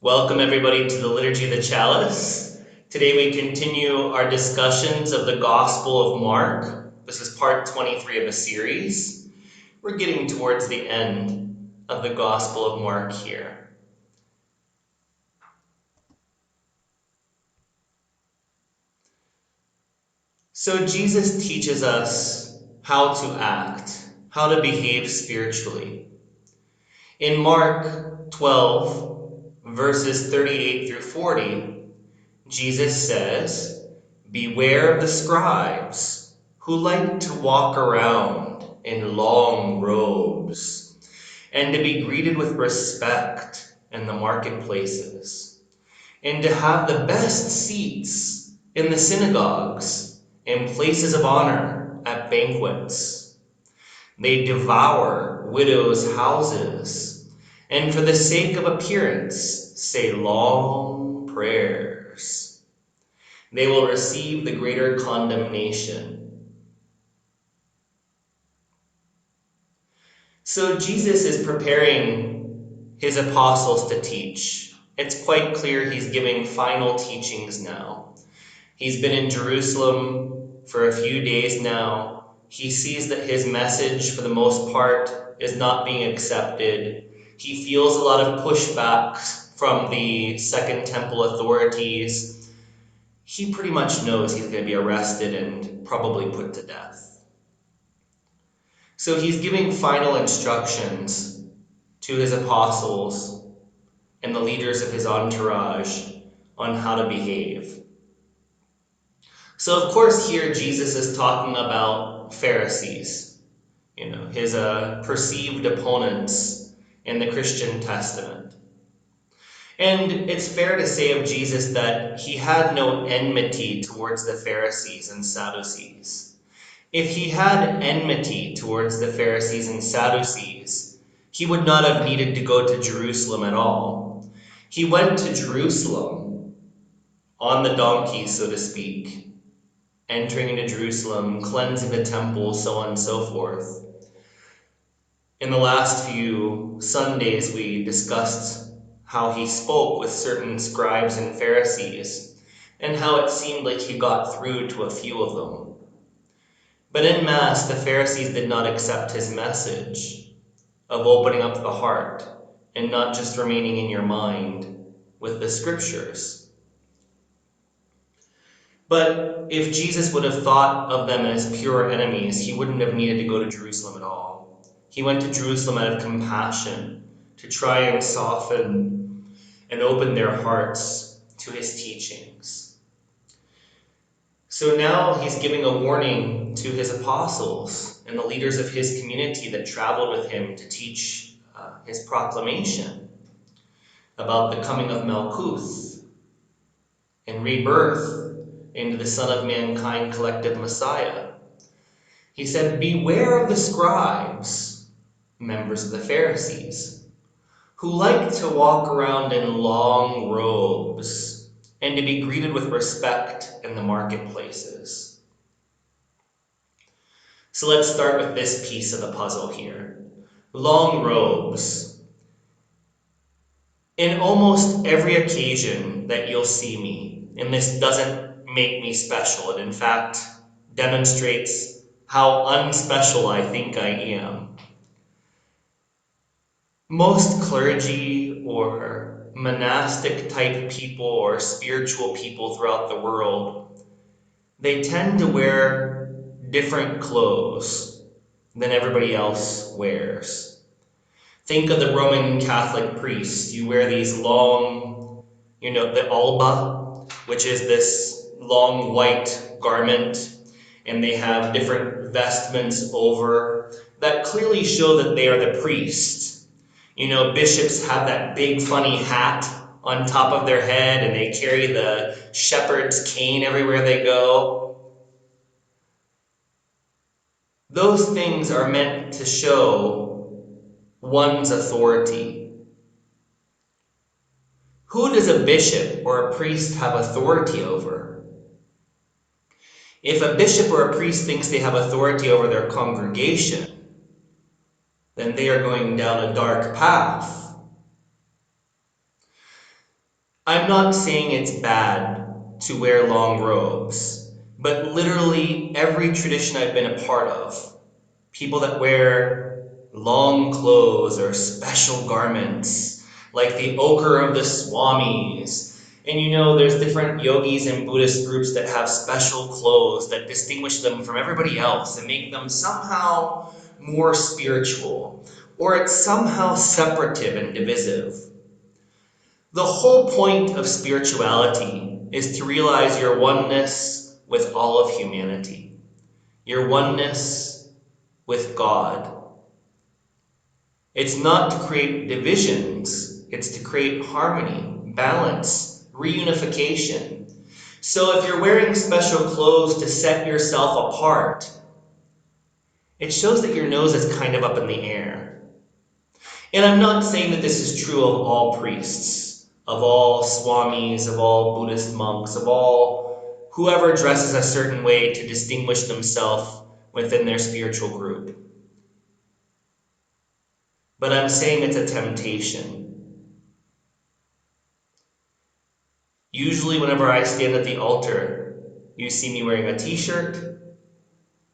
Welcome everybody to the Liturgy of the Chalice. Today we continue our discussions of the Gospel of Mark. This is part 23 of a series. We're getting towards the end of the Gospel of Mark here. So Jesus teaches us how to act, how to behave spiritually. In Mark 12, verses 38 through 40, Jesus says, "Beware of the scribes who like to walk around in long robes and to be greeted with respect in the marketplaces and to have the best seats in the synagogues and places of honor at banquets. They devour widows' houses and for the sake of appearance say long prayers. They will receive the greater condemnation." So Jesus is preparing his apostles to teach. It's quite clear he's giving final teachings now. He's been in Jerusalem for a few days now. He sees that his message, for the most part, is not being accepted. He feels a lot of pushback from the Second Temple authorities. He pretty much knows he's going to be arrested and probably put to death. So he's giving final instructions to his apostles and the leaders of his entourage on how to behave. So of course here Jesus is talking about Pharisees, his perceived opponents in the Christian Testament. And it's fair to say of Jesus that he had no enmity towards the Pharisees and Sadducees. If he had enmity towards the Pharisees and Sadducees, he would not have needed to go to Jerusalem at all. He went to Jerusalem on the donkey, so to speak, entering into Jerusalem, cleansing the temple, so on and so forth. In the last few Sundays, we discussed how he spoke with certain scribes and Pharisees, and how it seemed like he got through to a few of them. But in Mass, the Pharisees did not accept his message of opening up the heart and not just remaining in your mind with the scriptures. But if Jesus would have thought of them as pure enemies, he wouldn't have needed to go to Jerusalem at all. He went to Jerusalem out of compassion to try and soften and open their hearts to his teachings. So now he's giving a warning to his apostles and the leaders of his community that traveled with him to teach his proclamation about the coming of Malkuth and rebirth into the Son of Mankind collective Messiah. He said, "Beware of the scribes," members of the Pharisees, "who like to walk around in long robes and to be greeted with respect in the marketplaces." So let's start with this piece of the puzzle here. Long robes. In almost every occasion that you'll see me, and this doesn't make me special, it in fact demonstrates how unspecial I think I am. Most clergy or monastic type people or spiritual people throughout the world, they tend to wear different clothes than everybody else wears. Think of the Roman Catholic priest. You wear these long, the alba, which is this long white garment, and they have different vestments over that clearly show that they are the priest. Bishops have that big funny hat on top of their head, and they carry the shepherd's cane everywhere they go. Those things are meant to show one's authority. Who does a bishop or a priest have authority over? If a bishop or a priest thinks they have authority over their congregation, then they are going down a dark path. I'm not saying it's bad to wear long robes, but literally every tradition I've been a part of, people that wear long clothes or special garments, like the ochre of the swamis. And there's different yogis and Buddhist groups that have special clothes that distinguish them from everybody else and make them somehow more spiritual, or it's somehow separative and divisive. The whole point of spirituality is to realize your oneness with all of humanity, your oneness with God. It's not to create divisions, it's to create harmony, balance, reunification. So if you're wearing special clothes to set yourself apart, it shows that your nose is kind of up in the air. And I'm not saying that this is true of all priests, of all swamis, of all Buddhist monks, of all whoever dresses a certain way to distinguish themselves within their spiritual group. But I'm saying it's a temptation. Usually whenever I stand at the altar, you see me wearing a t-shirt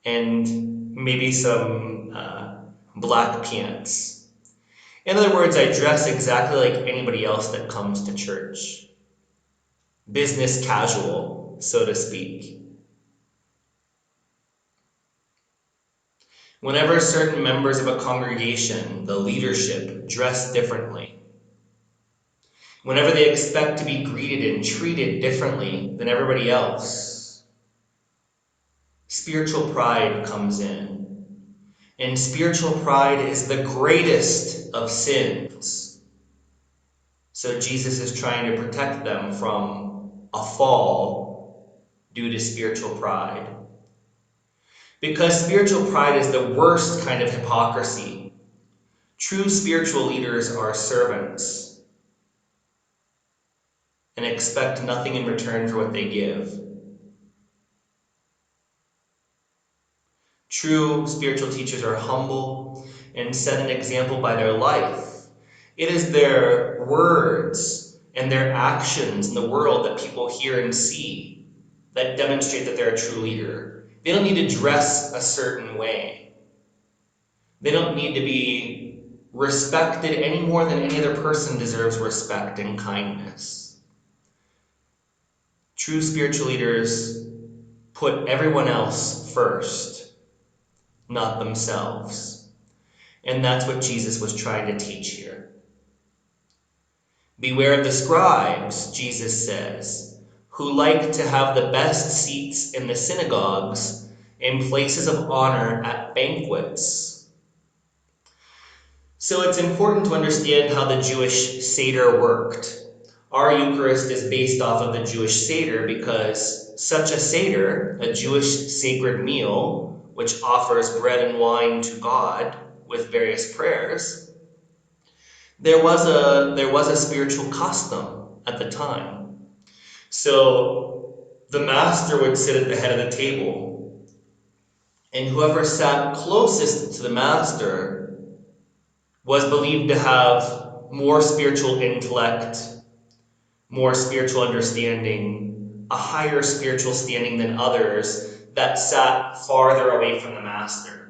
and maybe some black pants. In other words, I dress exactly like anybody else that comes to church. Business casual, so to speak. Whenever certain members of a congregation, the leadership, dress differently, whenever they expect to be greeted and treated differently than everybody else, spiritual pride comes in. And spiritual pride is the greatest of sins. So Jesus is trying to protect them from a fall due to spiritual pride. Because spiritual pride is the worst kind of hypocrisy. True spiritual leaders are servants and expect nothing in return for what they give. True spiritual teachers are humble and set an example by their life. It is their words and their actions in the world that people hear and see that demonstrate that they're a true leader. They don't need to dress a certain way. They don't need to be respected any more than any other person deserves respect and kindness. True spiritual leaders put everyone else first, not themselves. And that's what Jesus was trying to teach here. Beware of the scribes, Jesus says, who like to have the best seats in the synagogues and places of honor at banquets. So it's important to understand how the Jewish Seder worked. Our Eucharist is based off of the Jewish Seder because such a Seder, a Jewish sacred meal, which offers bread and wine to God with various prayers, there was a spiritual custom at the time. So the master would sit at the head of the table, and whoever sat closest to the master was believed to have more spiritual intellect, more spiritual understanding, a higher spiritual standing than others that sat farther away from the master.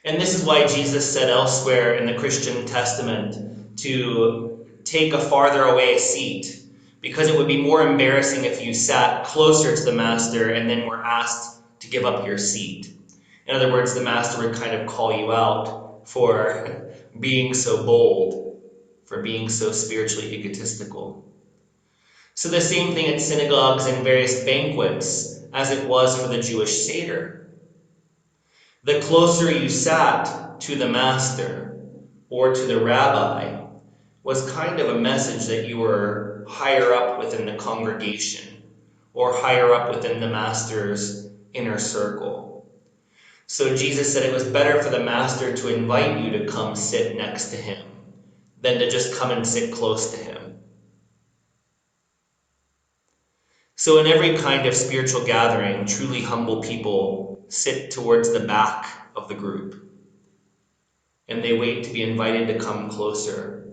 And this is why Jesus said elsewhere in the Christian Testament to take a farther away seat, because it would be more embarrassing if you sat closer to the master and then were asked to give up your seat. In other words, the master would kind of call you out for being so bold, for being so spiritually egotistical. So the same thing at synagogues and various banquets as it was for the Jewish Seder. The closer you sat to the master or to the rabbi was kind of a message that you were higher up within the congregation or higher up within the master's inner circle. So Jesus said it was better for the master to invite you to come sit next to him than to just come and sit close to him. So in every kind of spiritual gathering, truly humble people sit towards the back of the group, and they wait to be invited to come closer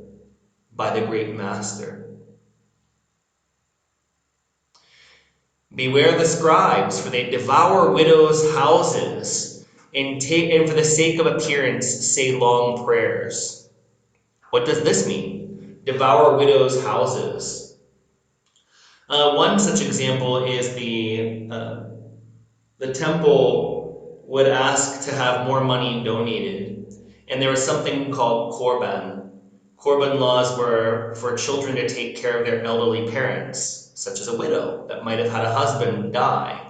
by the great master. Beware the scribes, for they devour widows' houses, and for the sake of appearance say long prayers. What does this mean? Devour widows' houses. One such example is the temple would ask to have more money donated, and there was something called korban. Korban laws were for children to take care of their elderly parents, such as a widow that might have had a husband die.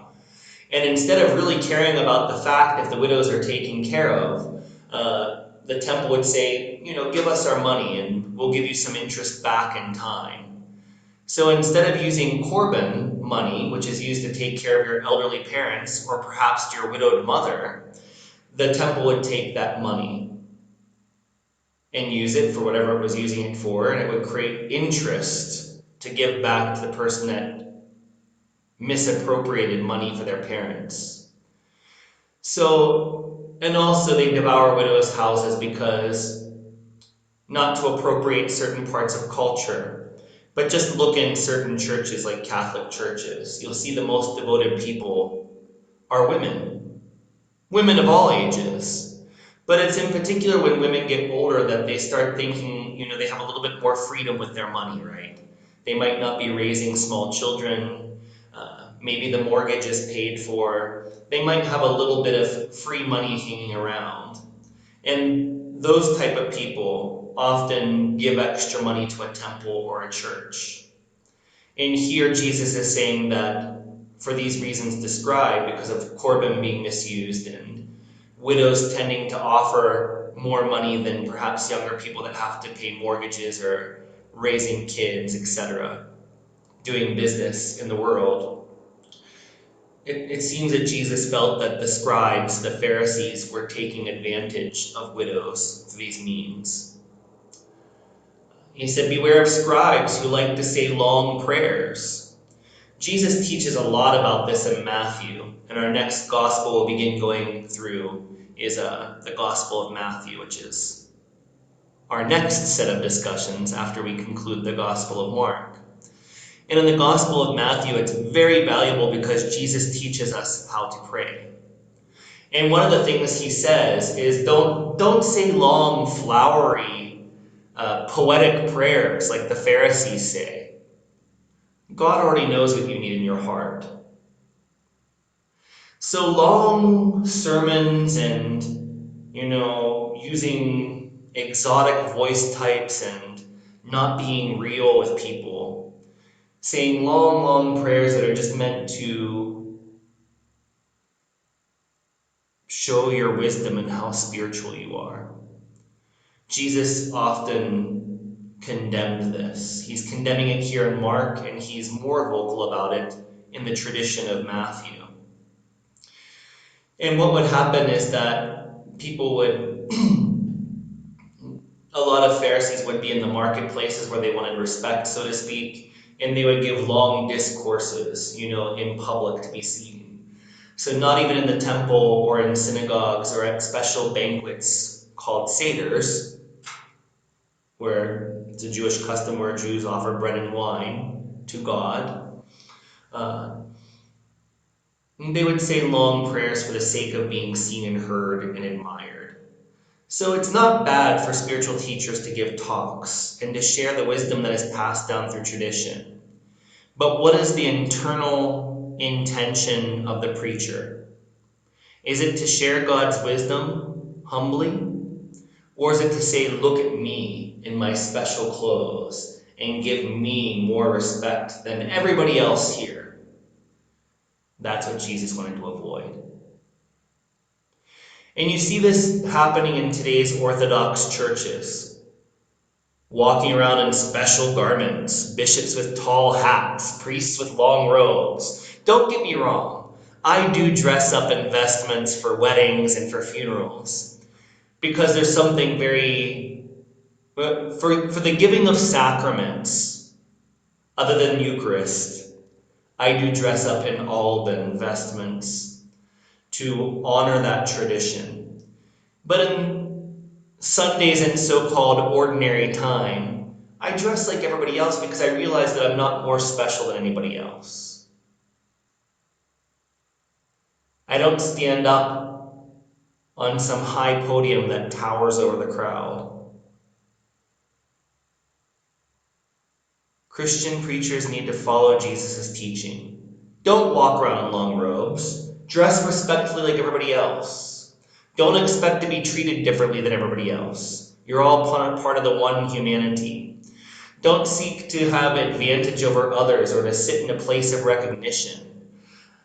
And instead of really caring about the fact if the widows are taken care of, the temple would say, give us our money and we'll give you some interest back in time. So instead of using korban money, which is used to take care of your elderly parents or perhaps your widowed mother, the temple would take that money and use it for whatever it was using it for, and it would create interest to give back to the person that misappropriated money for their parents. So, and also they devour widows' houses because not to appropriate certain parts of culture, but just look in certain churches like Catholic churches. You'll see the most devoted people are women, women of all ages. But it's in particular when women get older that they start thinking, they have a little bit more freedom with their money, right? They might not be raising small children. Maybe the mortgage is paid for. They might have a little bit of free money hanging around. And those type of people often give extra money to a temple or a church. And here Jesus is saying that for these reasons described, because of korban being misused and widows tending to offer more money than perhaps younger people that have to pay mortgages or raising kids, etc., doing business in the world, it seems that Jesus felt that the scribes, the Pharisees, were taking advantage of widows through these means. He said, beware of scribes who like to say long prayers. Jesus teaches a lot about this in Matthew, and our next gospel we'll begin going through is the Gospel of Matthew, which is our next set of discussions after we conclude the Gospel of Mark. And in the Gospel of Matthew, it's very valuable because Jesus teaches us how to pray. And one of the things he says is don't say long, flowery, poetic prayers like the Pharisees say. God already knows what you need in your heart. So long sermons and, using exotic voice types and not being real with people, saying long, long prayers that are just meant to show your wisdom and how spiritual you are. Jesus often condemned this. He's condemning it here in Mark, and he's more vocal about it in the tradition of Matthew. And what would happen is that people would, a lot of Pharisees would be in the marketplaces where they wanted respect, so to speak, and they would give long discourses, in public to be seen. So not even in the temple or in synagogues or at special banquets called seders, where it's a Jewish custom where Jews offer bread and wine to God. They would say long prayers for the sake of being seen and heard and admired. So it's not bad for spiritual teachers to give talks and to share the wisdom that is passed down through tradition. But what is the internal intention of the preacher? Is it to share God's wisdom humbly? Or is it to say, look at me in my special clothes and give me more respect than everybody else here? That's what Jesus wanted to avoid. And you see this happening in today's Orthodox churches. Walking around in special garments, bishops with tall hats, priests with long robes. Don't get me wrong, I do dress up in vestments for weddings and for funerals, because there's something very, for the giving of sacraments, other than Eucharist, I do dress up in alban vestments to honor that tradition. But in Sundays and so-called ordinary time, I dress like everybody else because I realize that I'm not more special than anybody else. I don't stand up on some high podium that towers over the crowd. Christian preachers need to follow Jesus' teaching. Don't walk around in long robes. Dress respectfully like everybody else. Don't expect to be treated differently than everybody else. You're all part of the one humanity. Don't seek to have advantage over others or to sit in a place of recognition.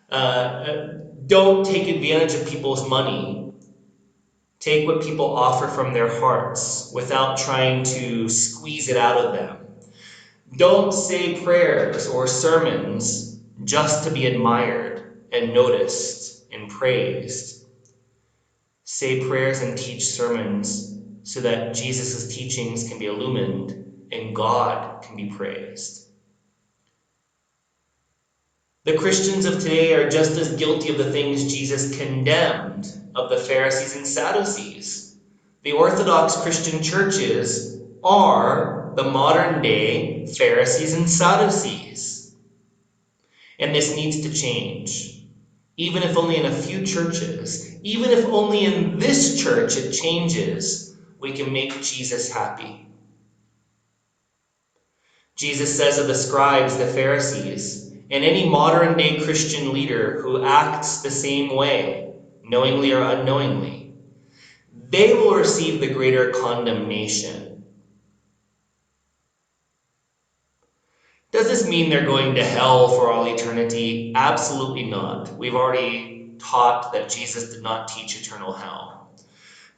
Don't take advantage of people's money. Take what people offer from their hearts without trying to squeeze it out of them. Don't say prayers or sermons just to be admired and noticed and praised. Say prayers and teach sermons so that Jesus' teachings can be illumined and God can be praised. The Christians of today are just as guilty of the things Jesus condemned of the Pharisees and Sadducees. The Orthodox Christian churches are the modern day Pharisees and Sadducees. And this needs to change. Even if only in a few churches, even if only in this church it changes, we can make Jesus happy. Jesus says of the scribes, the Pharisees, and any modern day Christian leader who acts the same way, knowingly or unknowingly, they will receive the greater condemnation. Does this mean they're going to hell for all eternity? Absolutely not. We've already taught that Jesus did not teach eternal hell.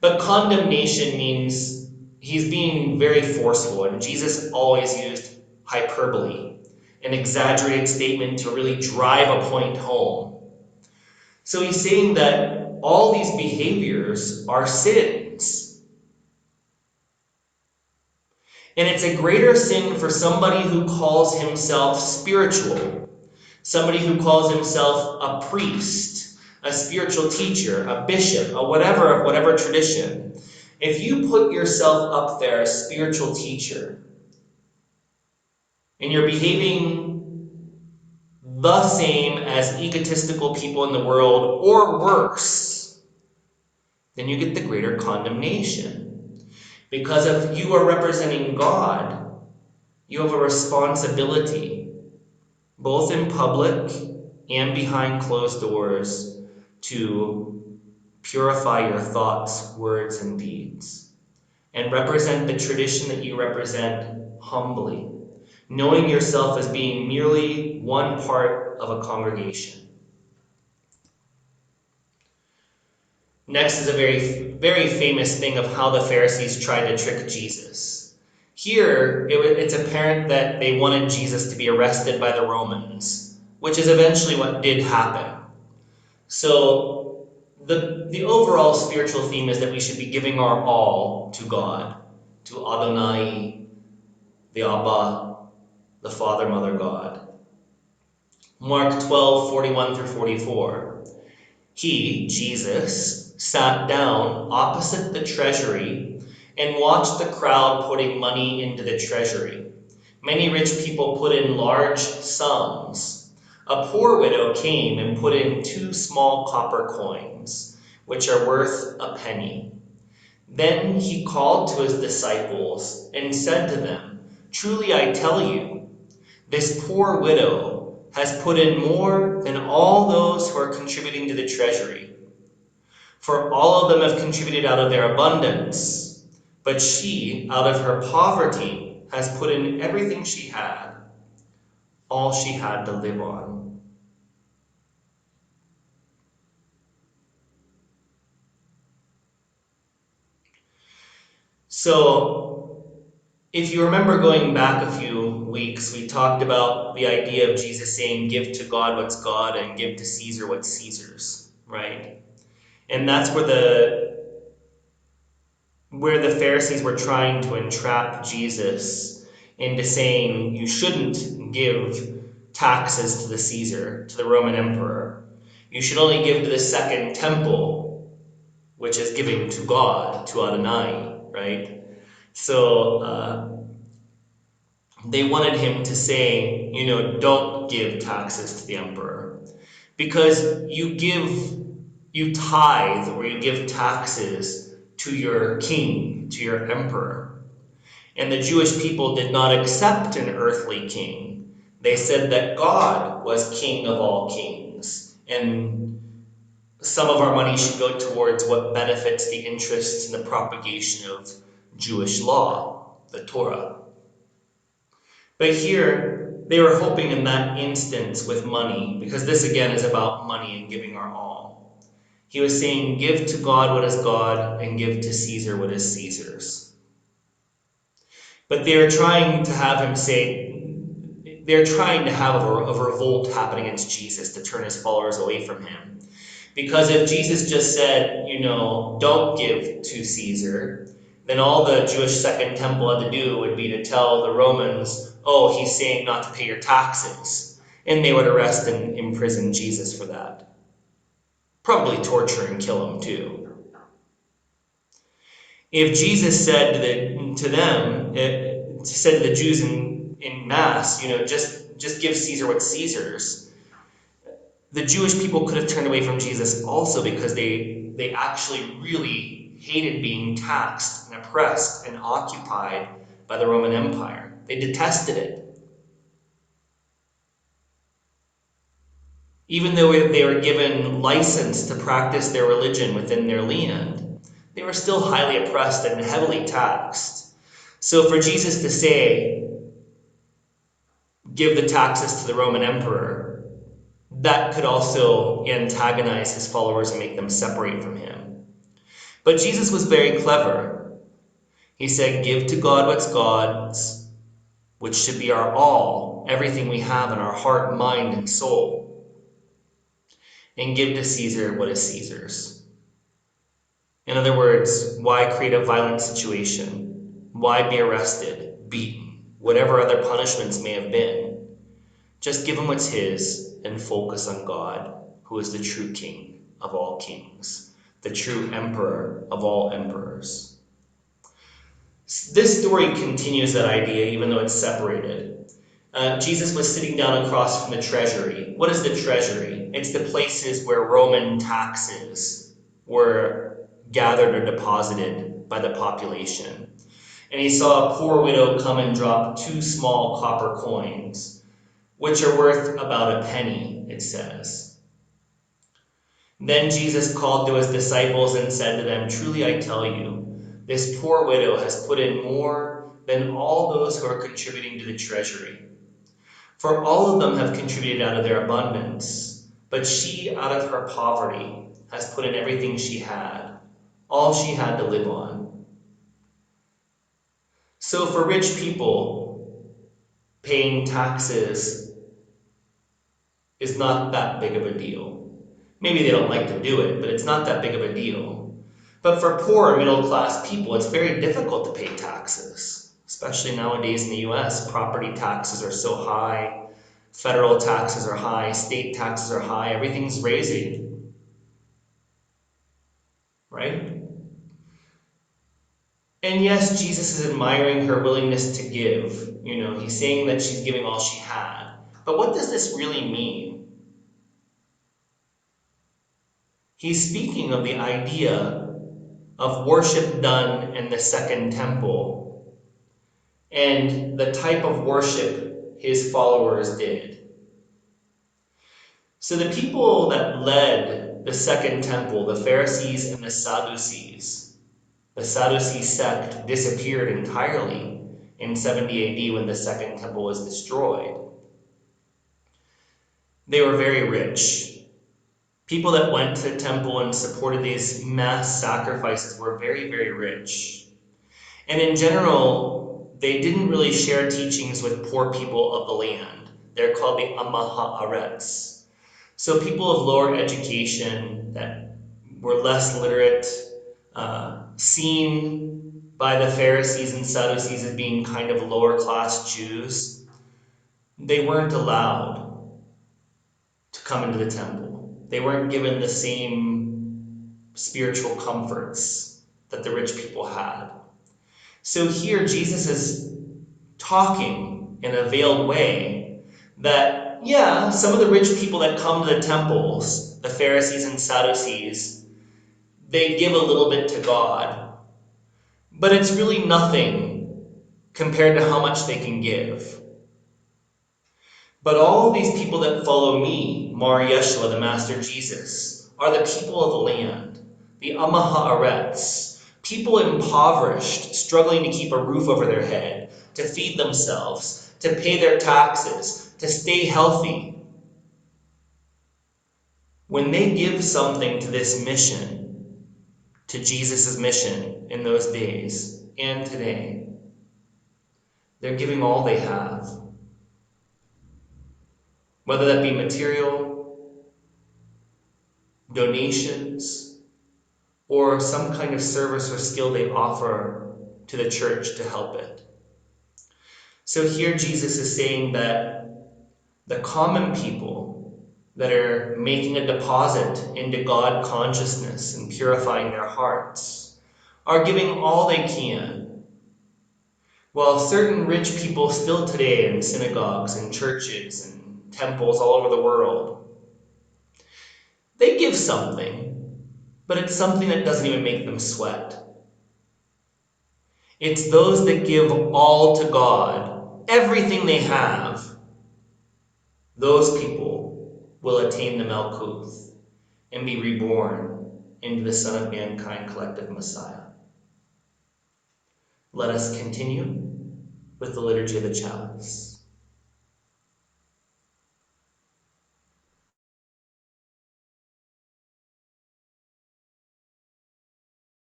But condemnation means he's being very forceful, and Jesus always used hyperbole, an exaggerated statement to really drive a point home. So he's saying that all these behaviors are sins. And it's a greater sin for somebody who calls himself spiritual, somebody who calls himself a priest, a spiritual teacher, a bishop, a whatever of whatever tradition. If you put yourself up there as spiritual teacher, and you're behaving the same as egotistical people in the world, or worse, then you get the greater condemnation. Because if you are representing God, you have a responsibility, both in public and behind closed doors, to purify your thoughts, words, and deeds, and represent the tradition that you represent humbly, knowing yourself as being merely one part of a congregation. Next is a very, very famous thing of how the Pharisees tried to trick Jesus. Here, it's apparent that they wanted Jesus to be arrested by the Romans, which is eventually what did happen. So the overall spiritual theme is that we should be giving our all to God, to Adonai, the Abba, the Father, Mother, God. Mark 12:41 through 44. He, Jesus, sat down opposite the treasury and watched the crowd putting money into the treasury. Many rich people put in large sums. A poor widow came and put in 2 small copper coins, which are worth a penny. Then he called to his disciples and said to them, "Truly I tell you, this poor widow has put in more than all those who are contributing to the treasury. For all of them have contributed out of their abundance, but she, out of her poverty, has put in everything she had, all she had to live on." So, if you remember going back a few weeks, we talked about the idea of Jesus saying, "Give to God what's God and give to Caesar what's Caesar's," right? And that's where the Pharisees were trying to entrap Jesus into saying you shouldn't give taxes to the Caesar, to the Roman emperor. You should only give to the second temple, which is giving to God, to Adonai, right? So they wanted him to say, don't give taxes to the emperor. Because you give You tithe or you give taxes to your king, to your emperor. And the Jewish people did not accept an earthly king. They said that God was king of all kings, and some of our money should go towards what benefits the interests and the propagation of Jewish law, the Torah. But here, they were hoping in that instance with money, because this again is about money and giving our all. He was saying, give to God what is God and give to Caesar what is Caesar's. But they're trying to have him say, they're trying to have a revolt happen against Jesus to turn his followers away from him. Because if Jesus just said, don't give to Caesar, then all the Jewish Second Temple had to do would be to tell the Romans, oh, he's saying not to pay your taxes. And they would arrest and imprison Jesus for that. Probably torture and kill him too. If Jesus said to the Jews in Mass, just give Caesar what's Caesar's, the Jewish people could have turned away from Jesus also because they actually really hated being taxed and oppressed and occupied by the Roman Empire. They detested it. Even though they were given license to practice their religion within their land, they were still highly oppressed and heavily taxed. So for Jesus to say, give the taxes to the Roman emperor, that could also antagonize his followers and make them separate from him. But Jesus was very clever. He said, give to God what's God's, which should be our all, everything we have in our heart, mind, and soul. And give to Caesar what is Caesar's. In other words, why create a violent situation? Why be arrested, beaten, whatever other punishments may have been? Just give him what's his and focus on God, who is the true King of all kings, the true emperor of all emperors. This story continues that idea, even though it's separated. Jesus was sitting down across from the treasury. What is the treasury? It's the places where Roman taxes were gathered or deposited by the population. And he saw a poor widow come and drop 2 small copper coins, which are worth about a penny, it says. Then Jesus called to his disciples and said to them, truly I tell you, this poor widow has put in more than all those who are contributing to the treasury. For all of them have contributed out of their abundance, but she, out of her poverty, has put in everything she had, all she had to live on. So for rich people, paying taxes is not that big of a deal. Maybe they don't like to do it, but it's not that big of a deal. But for poor or middle-class people, it's very difficult to pay taxes, especially nowadays in the US. Property taxes are so high, federal taxes are high, state taxes are high, everything's raising, right? And yes, Jesus is admiring her willingness to give. He's saying that she's giving all she had. But what does this really mean? He's speaking of the idea of worship done in the Second Temple and the type of worship his followers did. So the people that led the Second Temple, the Pharisees and the Sadducee sect disappeared entirely in 70 AD when the Second Temple was destroyed. They were very rich. People that went to the temple and supported these mass sacrifices were very, very rich. And in general, they didn't really share teachings with poor people of the land. They're called the Amaha-Aretz. So people of lower education that were less literate, seen by the Pharisees and Sadducees as being kind of lower class Jews, they weren't allowed to come into the temple. They weren't given the same spiritual comforts that the rich people had. So here Jesus is talking in a veiled way that, Yeah, some of the rich people that come to the temples, the Pharisees and Sadducees, they give a little bit to God, but it's really nothing compared to how much they can give. But all of these people that follow me, Mar Yeshua, the Master Jesus, are the people of the land, the Amaharetz, people impoverished, struggling to keep a roof over their head, to feed themselves, to pay their taxes, to stay healthy. When they give something to this mission, to Jesus' mission in those days and today, they're giving all they have. Whether that be material, donations, or some kind of service or skill they offer to the church to help it. So here Jesus is saying that the common people that are making a deposit into God consciousness and purifying their hearts are giving all they can, while certain rich people still today in synagogues and churches and temples all over the world, they give something, but it's something that doesn't even make them sweat. It's those that give all to God, everything they have, those people will attain the Malkuth and be reborn into the Son of Mankind collective Messiah. Let us continue with the Liturgy of the Chalice.